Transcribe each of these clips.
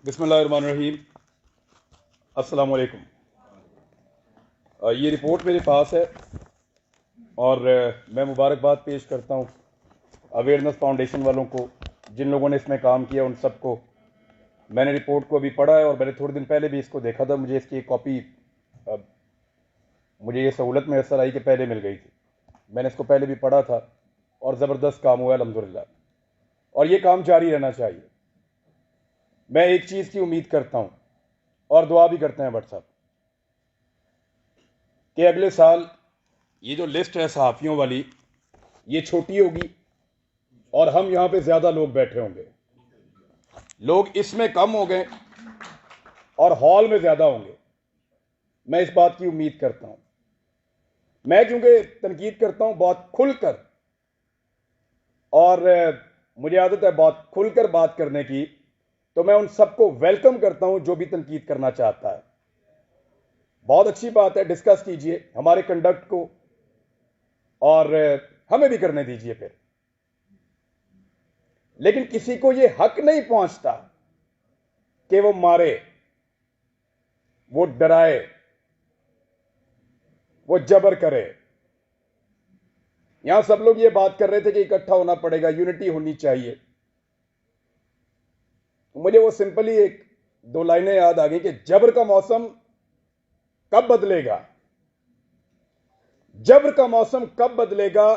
बिस्मिल्लाहिर्रहमानिर्रहीम। अस्सलाम वालेकुम। ये रिपोर्ट मेरे पास है और मैं मुबारकबाद पेश करता हूँ अवेयरनेस फाउंडेशन वालों को, जिन लोगों ने इसमें काम किया उन सबको। मैंने रिपोर्ट को अभी पढ़ा है और मैंने थोड़े दिन पहले भी इसको देखा था। मुझे इसकी एक कॉपी, मुझे ये सहूलत मैसर आई कि पहले मिल गई थी। मैंने इसको पहले भी पढ़ा था और ज़बरदस्त काम हुआ है अल्हम्दुलिल्लाह, और ये काम जारी रहना चाहिए। मैं एक चीज़ की उम्मीद करता हूँ और दुआ भी करते हैं भट्ट साहब कि अगले साल ये जो लिस्ट है सहाफ़ियों वाली, ये छोटी होगी और हम यहाँ पे ज़्यादा लोग बैठे होंगे। लोग इसमें कम हो गए और हॉल में ज़्यादा होंगे। मैं इस बात की उम्मीद करता हूँ। मैं क्योंकि तनकीद करता हूँ बहुत खुलकर, और मुझे आदत है बहुत खुलकर बात करने की, तो मैं उन सबको वेलकम करता हूँ जो भी तनकीद करना चाहता है। बहुत अच्छी बात है, डिस्कस कीजिए हमारे कंडक्ट को और हमें भी करने दीजिए फिर। लेकिन किसी को यह हक नहीं पहुंचता कि वो मारे, वो डराए, वो जबर करे। यहां सब लोग ये बात कर रहे थे कि इकट्ठा होना पड़ेगा, यूनिटी होनी चाहिए। मुझे वो सिंपली एक दो लाइनें याद आ गई कि जबर का मौसम कब बदलेगा, जबर का मौसम कब बदलेगा,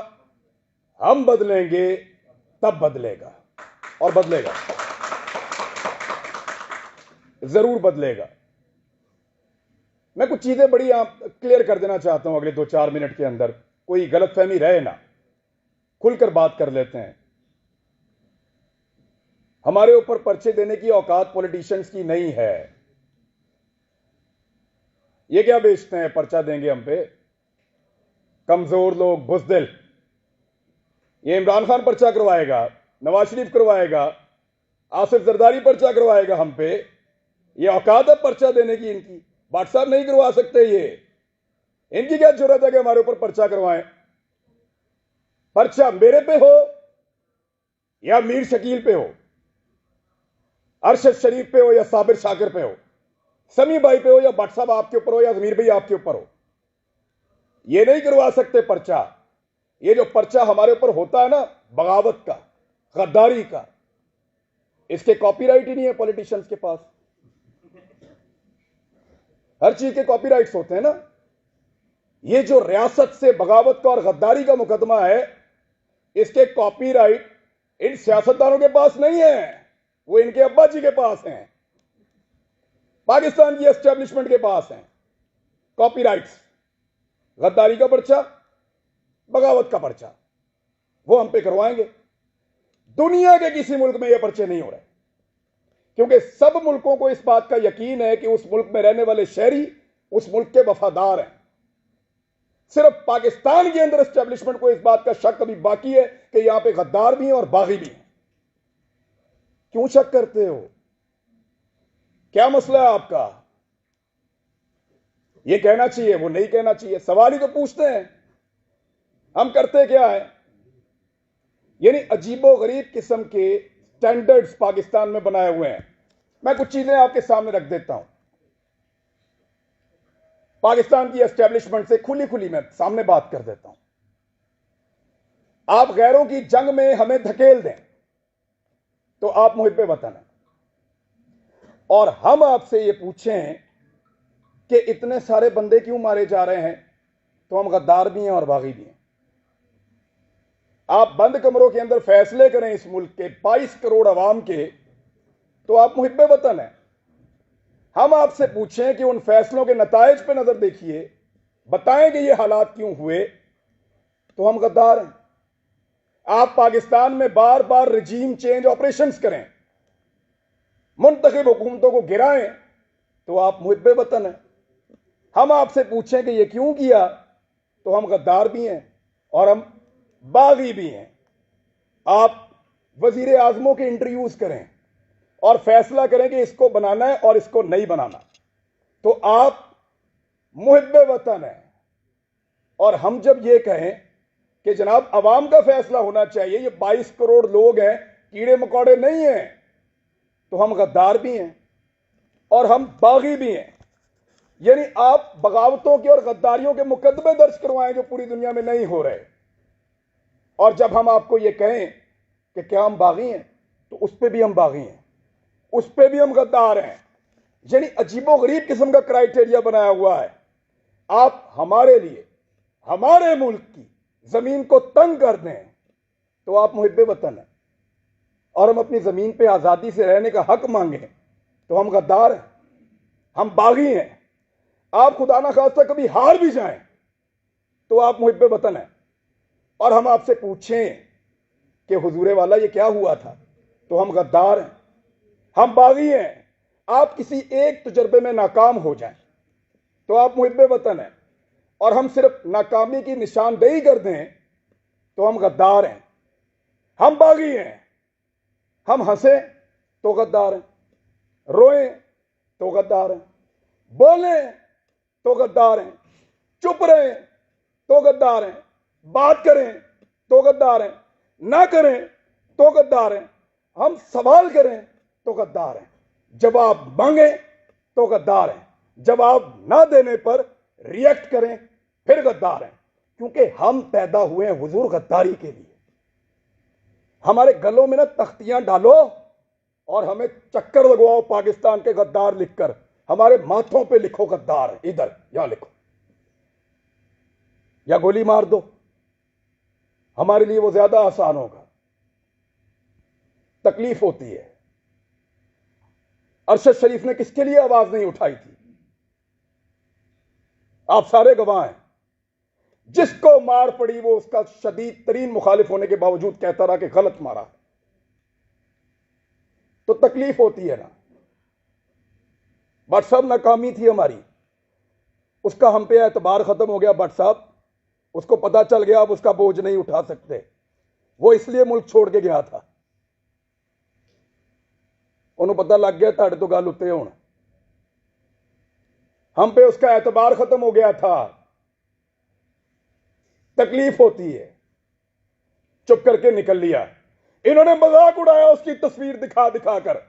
हम बदलेंगे तब बदलेगा, और बदलेगा, जरूर बदलेगा। मैं कुछ चीजें बड़ी क्लियर कर देना चाहता हूं अगले 2-4 मिनट के अंदर, कोई गलतफहमी रहे ना, खुलकर बात कर लेते हैं। हमारे ऊपर पर्चे देने की औकात पॉलिटिशियंस की नहीं है। ये क्या बेचते हैं, पर्चा देंगे हम पे, कमजोर लोग, बुजदिल। ये इमरान खान पर्चा करवाएगा, नवाज शरीफ करवाएगा, आसिफ जरदारी पर्चा करवाएगा हम पे। ये औकात है पर्चा देने की इनकी? भट्ट साहब नहीं करवा सकते। ये इनकी क्या जरूरत है कि हमारे ऊपर पर्चा करवाएं? पर्चा मेरे पे हो या मीर शकील पे हो, अरशद शरीफ पे हो या साबिर शाकिर पे हो, समी भाई पे हो या भट्ट साहब आपके ऊपर हो या जमीर भाई आपके ऊपर हो, ये नहीं करवा सकते पर्चा। ये जो पर्चा हमारे ऊपर होता है ना, बगावत का, गद्दारी का, इसके कॉपीराइट ही नहीं है पॉलिटिशियंस के पास। हर चीज के कॉपीराइट्स होते हैं ना। ये जो रियासत से बगावत का और गद्दारी का मुकदमा है, इसके कॉपीराइट इन सियासतदानों के पास नहीं है, वो इनके अब्बा जी के पास हैं, पाकिस्तान की एस्टेब्लिशमेंट के पास हैं कॉपीराइट्स। गद्दारी का पर्चा, बगावत का पर्चा, वो हम पे करवाएंगे। दुनिया के किसी मुल्क में ये पर्चे नहीं हो रहे, क्योंकि सब मुल्कों को इस बात का यकीन है कि उस मुल्क में रहने वाले शहरी उस मुल्क के वफादार हैं। सिर्फ पाकिस्तान के अंदर एस्टेब्लिशमेंट को इस बात का शक अभी बाकी है कि यहां पे गद्दार भी हैं और बागी भी हैं। क्यों शक करते हो? क्या मसला है आपका? ये कहना चाहिए, वो नहीं कहना चाहिए, सवाल ही तो पूछते हैं। हम करते क्या है? यानी अजीबो गरीब किस्म के स्टैंडर्ड्स पाकिस्तान में बनाए हुए हैं। मैं कुछ चीजें आपके सामने रख देता हूं। पाकिस्तान की एस्टेब्लिशमेंट से खुली खुली मैं सामने बात कर देता हूं। आप गैरों की जंग में हमें धकेल दें तो आप मुहिब्बे वतन हैं, और हम आपसे ये पूछें कि इतने सारे बंदे क्यों मारे जा रहे हैं, तो हम गद्दार भी हैं और बागी भी हैं। आप बंद कमरों के अंदर फैसले करें इस मुल्क के 22 करोड़ अवाम के, तो आप मुहिब्बे वतन हैं। हम आपसे पूछें कि उन फैसलों के नताइज पे नजर देखिए, बताएं कि ये हालात क्यों हुए, तो हम गद्दार हैं। आप पाकिस्तान में बार बार रजीम चेंज ऑपरेशंस करें, मुंतखब हुकूमतों को गिराएं, तो आप मुहिब्बे वतन हैं। हम आपसे पूछें कि ये क्यों किया, तो हम गद्दार भी हैं और हम बागी भी हैं। आप वजीर आजमों के इंटरव्यूज करें और फैसला करें कि इसको बनाना है और इसको नहीं बनाना, तो आप मुहिब्बे वतन हैं। और हम जब ये कहें कि जनाब अवाम का फैसला होना चाहिए, ये 22 करोड़ लोग हैं, कीड़े मकोड़े नहीं हैं, तो हम गद्दार भी हैं। और हम बागी भी हैं। यानी आप बगावतों के और गद्दारियों के मुकदमे दर्ज करवाएं जो पूरी दुनिया में नहीं हो रहे। और जब हम आपको यह कहें कि क्या हम बागी हैं, तो उस पर भी हम बागी हैं, उस पर भी हम गद्दार हैं। यानी अजीबोगरीब किस्म का क्राइटेरिया बनाया हुआ है। आप हमारे लिए हमारे मुल्क की जमीन को तंग कर दें तो आप मुहिब्बे वतन हैं, और हम अपनी जमीन पे आजादी से रहने का हक मांगें तो हम गद्दार हैं, हम बागी हैं। आप खुदा ना खास्ता कभी हार भी जाएं तो आप मुहिब्बे वतन हैं, और हम आपसे पूछें कि हुजूरे वाला ये क्या हुआ था, तो हम गद्दार हैं, हम बागी हैं। आप किसी एक तजर्बे में नाकाम हो जाएं तो आप मुहिब्बे वतन हैं, और हम सिर्फ नाकामी की निशानदेही कर दें तो हम गद्दार हैं, हम बागी हैं। हम हंसे तो गद्दार हैं, रोएं तो गद्दार हैं, बोलें तो गद्दार हैं, चुप रहें तो गद्दार हैं, बात करें तो गद्दार हैं, ना करें तो गद्दार हैं, हम सवाल करें तो गद्दार हैं, जवाब मांगे तो गद्दार हैं, जवाब ना देने पर रिएक्ट करें फिर गद्दार हैं। क्योंकि हम पैदा हुए हैं हुजूर गद्दारी के लिए। हमारे गलों में ना तख्तियां डालो और हमें चक्कर लगवाओ पाकिस्तान के गद्दार लिखकर, हमारे माथों पे लिखो गद्दार, इधर यहां लिखो, या गोली मार दो, हमारे लिए वो ज्यादा आसान होगा। तकलीफ होती है। अरशद शरीफ ने किसके लिए आवाज नहीं उठाई थी? आप सारे गवाह हैं। जिसको मार पड़ी वो उसका शदीद तरीन मुखालिफ होने के बावजूद कहता रहा कि गलत मारा। तो तकलीफ होती है ना। भट्ट साहब नाकामी थी हमारी, उसका हम पे एतबार खत्म हो गया। भट्ट साहब, उसको पता चल गया अब उसका बोझ नहीं उठा सकते, वो इसलिए मुल्क छोड़ के गया था। उन्होंने पता लग गया ताड़े तो गल उत्ते हुण, हम पे उसका एतबार खत्म हो गया था। तकलीफ होती है, चुप करके निकल लिया। इन्होंने मजाक उड़ाया उसकी तस्वीर दिखा दिखा कर,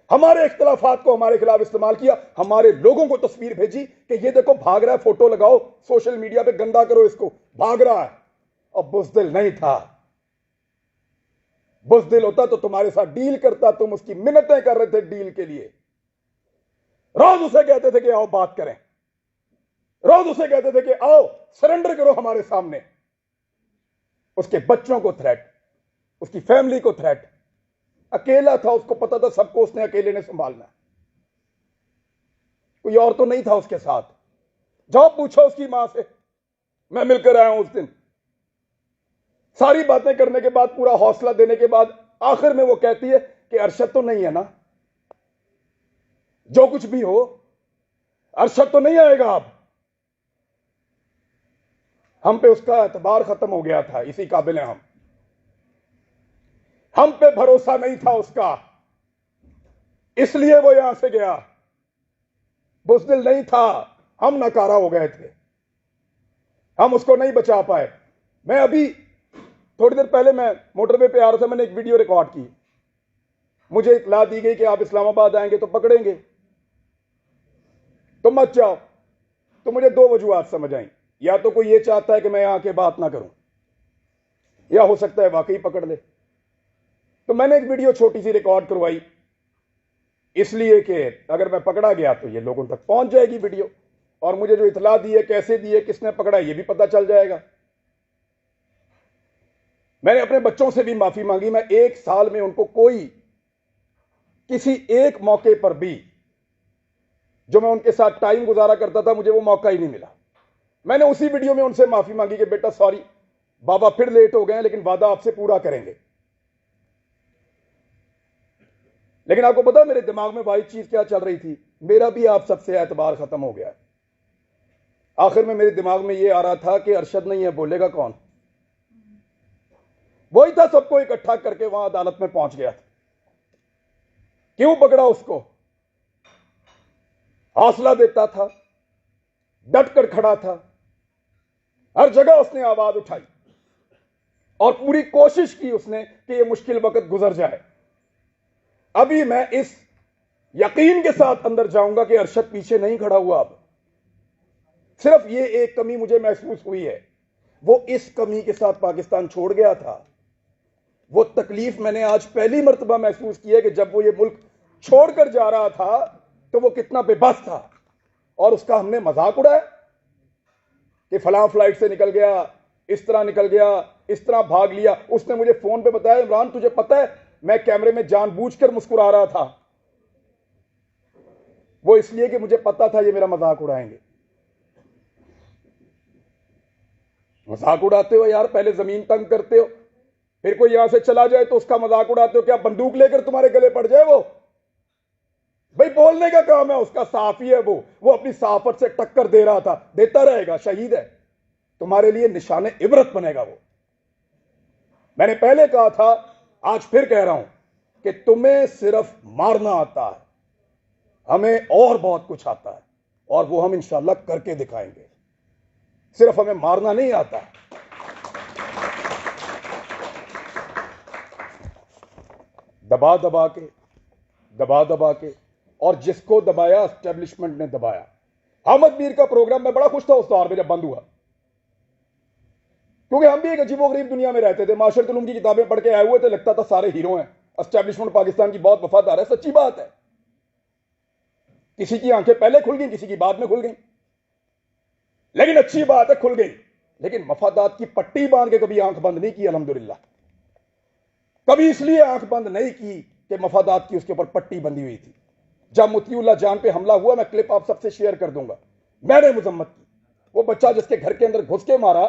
हमारे इख्तलाफात को हमारे खिलाफ इस्तेमाल किया, हमारे लोगों को तस्वीर भेजी कि ये देखो भाग रहा है, फोटो लगाओ सोशल मीडिया पे, गंदा करो इसको, भाग रहा है। और बुज़दिल नहीं था। बुज़दिल होता तो तुम्हारे साथ डील करता, तुम उसकी मिन्नतें कर रहे थे डील के लिए। रोज उसे कहते थे कि आओ बात करें, रोज उसे कहते थे कि आओ सरेंडर करो हमारे सामने। उसके बच्चों को थ्रेट, उसकी फैमिली को थ्रेट। अकेला था, उसको पता था सबको उसने अकेले ने संभालना, कोई और तो नहीं था उसके साथ। जाओ पूछो उसकी मां से, मैं मिलकर आया हूं उस दिन। सारी बातें करने के बाद, पूरा हौसला देने के बाद, आखिर में वो कहती है कि अरशद तो नहीं है ना, जो कुछ भी हो अरशद तो नहीं आएगा अब। हम पे उसका एतबार खत्म हो गया था, इसी काबिल हैं हम पे भरोसा नहीं था उसका, इसलिए वो यहां से गया। बुज़दिल नहीं था, हम नाकारा हो गए थे, हम उसको नहीं बचा पाए। मैं अभी थोड़ी देर पहले मैं मोटरवे पे आ रहा था, मैंने एक वीडियो रिकॉर्ड की। मुझे इत्तला दी गई कि आप इस्लामाबाद आएंगे तो पकड़ेंगे, तो मत जाओ। तो मुझे दो वजूहात समझ आई, या तो कोई ये चाहता है कि मैं यहां के बात ना करूं, या हो सकता है वाकई पकड़ ले। तो मैंने एक वीडियो छोटी सी रिकॉर्ड करवाई, इसलिए कि अगर मैं पकड़ा गया तो ये लोगों तक पहुंच जाएगी वीडियो, और मुझे जो इत्तला दी है, कैसे दी है, किसने पकड़ा, ये भी पता चल जाएगा। मैंने अपने बच्चों से भी माफी मांगी। मैं एक साल में उनको कोई किसी एक मौके पर भी जो मैं उनके साथ टाइम गुजारा करता था, मुझे वो मौका ही नहीं मिला। मैंने उसी वीडियो में उनसे माफी मांगी कि बेटा सॉरी बाबा, फिर लेट हो गए, लेकिन वादा आपसे पूरा करेंगे। लेकिन आपको पता मेरे दिमाग में वाही चीज क्या चल रही थी? मेरा भी आप सबसे एतबार खत्म हो गया। आखिर में मेरे दिमाग में यह आ रहा था कि अरशद नहीं है, बोलेगा कौन? वही था, सबको इकट्ठा करके वहां अदालत में पहुंच गया था। क्यों पकड़ा उसको? हौसला देता था, डट कर खड़ा था, हर जगह उसने आवाज उठाई और पूरी कोशिश की उसने कि यह मुश्किल वक्त गुजर जाए। अभी मैं इस यकीन के साथ अंदर जाऊंगा कि अरशद पीछे नहीं खड़ा हुआ। अब सिर्फ ये एक कमी मुझे महसूस हुई है, वो इस कमी के साथ पाकिस्तान छोड़ गया था। वो तकलीफ मैंने आज पहली मर्तबा महसूस की है कि जब वो ये मुल्क छोड़कर जा रहा था तो वो कितना बेबस था, और उसका हमने मजाक उड़ाया कि फलां फ्लाइट से निकल गया, इस तरह निकल गया, इस तरह भाग लिया। उसने मुझे फोन पे बताया, इमरान तुझे पता है मैं कैमरे में जानबूझकर मुस्कुरा रहा था, वो इसलिए कि मुझे पता था ये मेरा मजाक उड़ाएंगे। मजाक उड़ाते हो यार, पहले जमीन तंग करते हो, फिर कोई यहां से चला जाए तो उसका मजाक उड़ाते हो। क्या बंदूक लेकर तुम्हारे गले पड़ जाए वो? भाई बोलने का काम है उसका, साफी है वो अपनी साफत से टक्कर दे रहा था, देता रहेगा, शहीद है, तुम्हारे लिए निशाने इबरत बनेगा वो। मैंने पहले कहा था, आज फिर कह रहा हूं कि तुम्हें सिर्फ मारना आता है, हमें और बहुत कुछ आता है, और वो हम इंशाल्लाह करके दिखाएंगे। सिर्फ हमें मारना नहीं आता। दबा दबा के और जिसको दबाया एस्टेब्लिशमेंट ने दबाया। अहमद मीर का प्रोग्राम मैं बड़ा खुश था उस दौर में जब बंद हुआ, क्योंकि हम भी एक अजीबोगरीब दुनिया में रहते थे। माशरत उलूम की किताबें पढ़ के आए हुए थे, लगता था सारे हीरो हैं, एस्टेब्लिशमेंट पाकिस्तान की बहुत वफादार है। सच्ची बात है, किसी की आंखें पहले खुल गई, किसी की बाद में खुल गई, लेकिन अच्छी बात है खुल गई। लेकिन मफादात की पट्टी बांध के कभी आंख बंद नहीं की अल्हम्दुलिल्लाह। कभी इसलिए आंख बंद नहीं की कि मफादात की उसके ऊपर पट्टी बंधी हुई थी। जब मुतीउल्लाह जान पे हमला हुआ, मैं क्लिप आप सबसे शेयर कर दूंगा, मैंने मजम्मत की। वो बच्चा जिसके घर के अंदर घुस के मारा,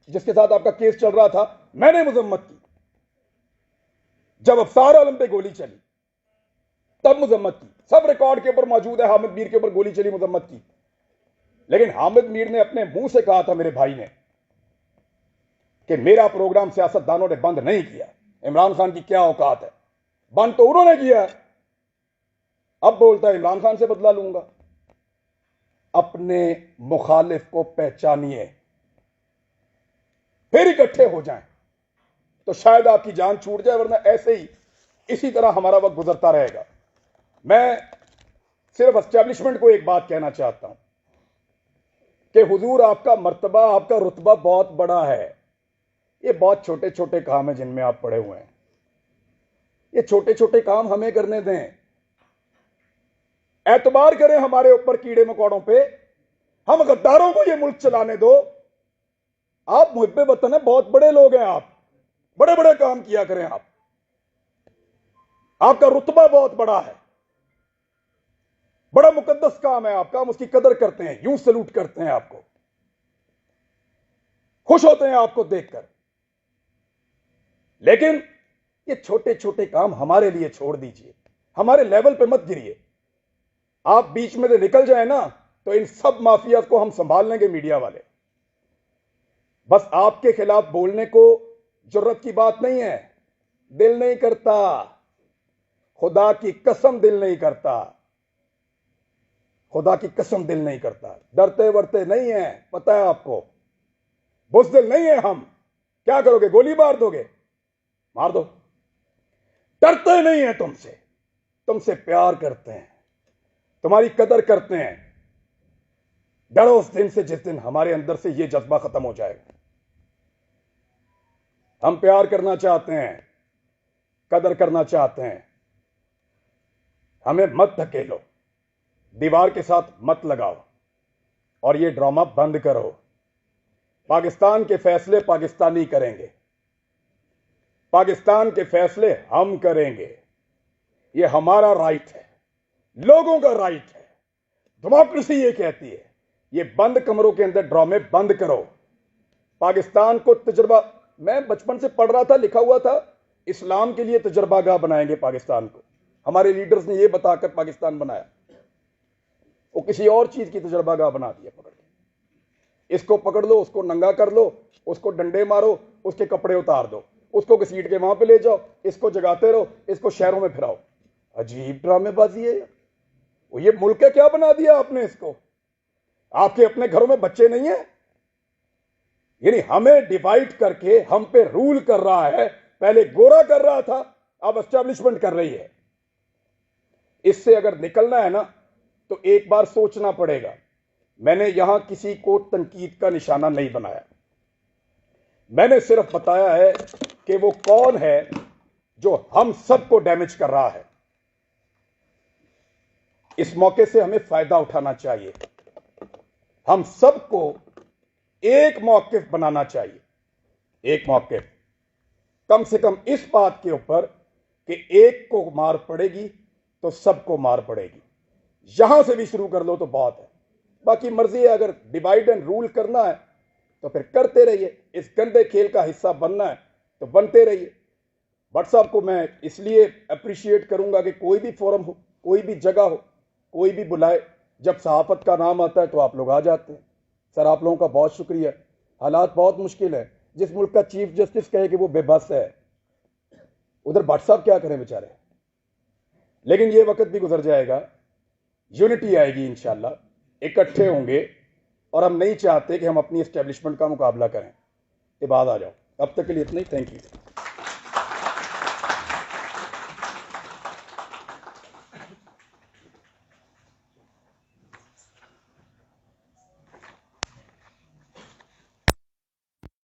जिसके साथ आपका केस चल रहा था, मैंने मजम्मत की। जब अफसार आलम पे गोली चली तब मजम्मत की। सब रिकॉर्ड के ऊपर मौजूद है, हामिद मीर के ऊपर गोली चली, मजम्मत की। लेकिन हामिद मीर ने अपने मुंह से कहा था, मेरे भाई ने, कि मेरा प्रोग्राम सियासतदानों ने बंद नहीं किया। इमरान खान की क्या औकात है, बंद तो उन्होंने किया है। अब बोलता है इमरान खान से बदला लूंगा। अपने मुखालिफ को पहचानिए, फिर इकट्ठे हो जाएं, तो शायद आपकी जान छूट जाए, वरना ऐसे ही इसी तरह हमारा वक्त गुजरता रहेगा। मैं सिर्फ एस्टेब्लिशमेंट को एक बात कहना चाहता हूं कि हुजूर आपका मर्तबा, आपका रुतबा बहुत बड़ा है। ये बहुत छोटे छोटे काम है जिनमें आप पड़े हुए हैं। ये छोटे छोटे काम हमें करने दें, एतबार करें हमारे ऊपर कीड़े मकोड़ों पे, हम गद्दारों को ये मुल्क चलाने दो। आप मुहिब्बे वतन है, बहुत बड़े लोग हैं आप, बड़े बड़े काम किया करें आप, आपका रुतबा बहुत बड़ा है, बड़ा मुकद्दस काम है आपका, हम उसकी कदर करते हैं, यूं सलूट करते हैं आपको, खुश होते हैं आपको देखकर। लेकिन ये छोटे छोटे काम हमारे लिए छोड़ दीजिए, हमारे लेवल पे मत गिरिए। आप बीच में से निकल जाए ना, तो इन सब माफिया को हम संभाल लेंगे, मीडिया वाले। बस आपके खिलाफ बोलने को जुर्रत की बात नहीं है, दिल नहीं करता, खुदा की कसम दिल नहीं करता, खुदा की कसम दिल नहीं करता। डरते वरते नहीं है, पता है आपको, बुज़दिल नहीं है हम। क्या करोगे, गोली मार दोगे, मार दो। डरते नहीं है तुमसे, तुमसे प्यार करते हैं, तुम्हारी कदर करते हैं। डरो उस दिन से जिस दिन हमारे अंदर से यह जज्बा खत्म हो जाएगा। हम प्यार करना चाहते हैं, कदर करना चाहते हैं, हमें मत धकेलो, दीवार के साथ मत लगाओ, और ये ड्रामा बंद करो। पाकिस्तान के फैसले पाकिस्तानी करेंगे, पाकिस्तान के फैसले हम करेंगे। ये हमारा राइट है, लोगों का राइट है, डेमोक्रेसी ये कहती है। ये बंद कमरों के अंदर ड्रामे बंद करो। पाकिस्तान को तजुर्बा, मैं बचपन से पढ़ रहा था, लिखा हुआ था, इस्लाम के लिए तजुर्बागाह बनाएंगे पाकिस्तान को। हमारे लीडर्स ने यह बताकर पाकिस्तान बनाया, वो किसी और चीज की तजुर्बागाह बना दिया। पकड़ के इसको पकड़ लो, उसको नंगा कर लो, उसको डंडे मारो, उसके कपड़े उतार दो, उसको घसीट के वहां पे ले जाओ, इसको जगाते रहो, इसको शहरों में फिराओ। अजीब ड्रामेबाजी है। वो ये मुल्क है, क्या बना दिया आपने इसको? आपके अपने घरों में बच्चे नहीं है? यानी हमें डिवाइड करके हम पे रूल कर रहा है। पहले गोरा कर रहा था, अब एस्टेब्लिशमेंट कर रही है। इससे अगर निकलना है ना तो एक बार सोचना पड़ेगा। मैंने यहां किसी को तनकीद का निशाना नहीं बनाया, मैंने सिर्फ बताया है कि वो कौन है जो हम सबको डैमेज कर रहा है। इस मौके से हमें फायदा उठाना चाहिए, हम सबको एक मौकिफ बनाना चाहिए, एक मौकिफ कम से कम इस बात के ऊपर कि एक को मार पड़ेगी तो सबको मार पड़ेगी। यहां से भी शुरू कर लो तो बहुत है, बाकी मर्जी है। अगर डिवाइड एंड रूल करना है तो फिर करते रहिए, इस गंदे खेल का हिस्सा बनना है तो बनते रहिए। भट्ट साहब को मैं इसलिए अप्रिशिएट करूंगा कि कोई भी फोरम हो, कोई भी जगह हो, कोई भी बुलाए, जब सहाफत का नाम आता है तो आप लोग आ जाते हैं। सर आप लोगों का बहुत शुक्रिया। हालात बहुत मुश्किल है, जिस मुल्क का चीफ जस्टिस कहे कि वो बेबस है, उधर भट्ट साहब क्या करें बेचारे। लेकिन ये वक्त भी गुजर जाएगा, यूनिटी आएगी इंशाल्लाह, इकट्ठे होंगे। और हम नहीं चाहते कि हम अपनी एस्टेब्लिशमेंट का मुकाबला करें। ये बात आ जाओ, अब तक के लिए इतना ही, थैंक यू।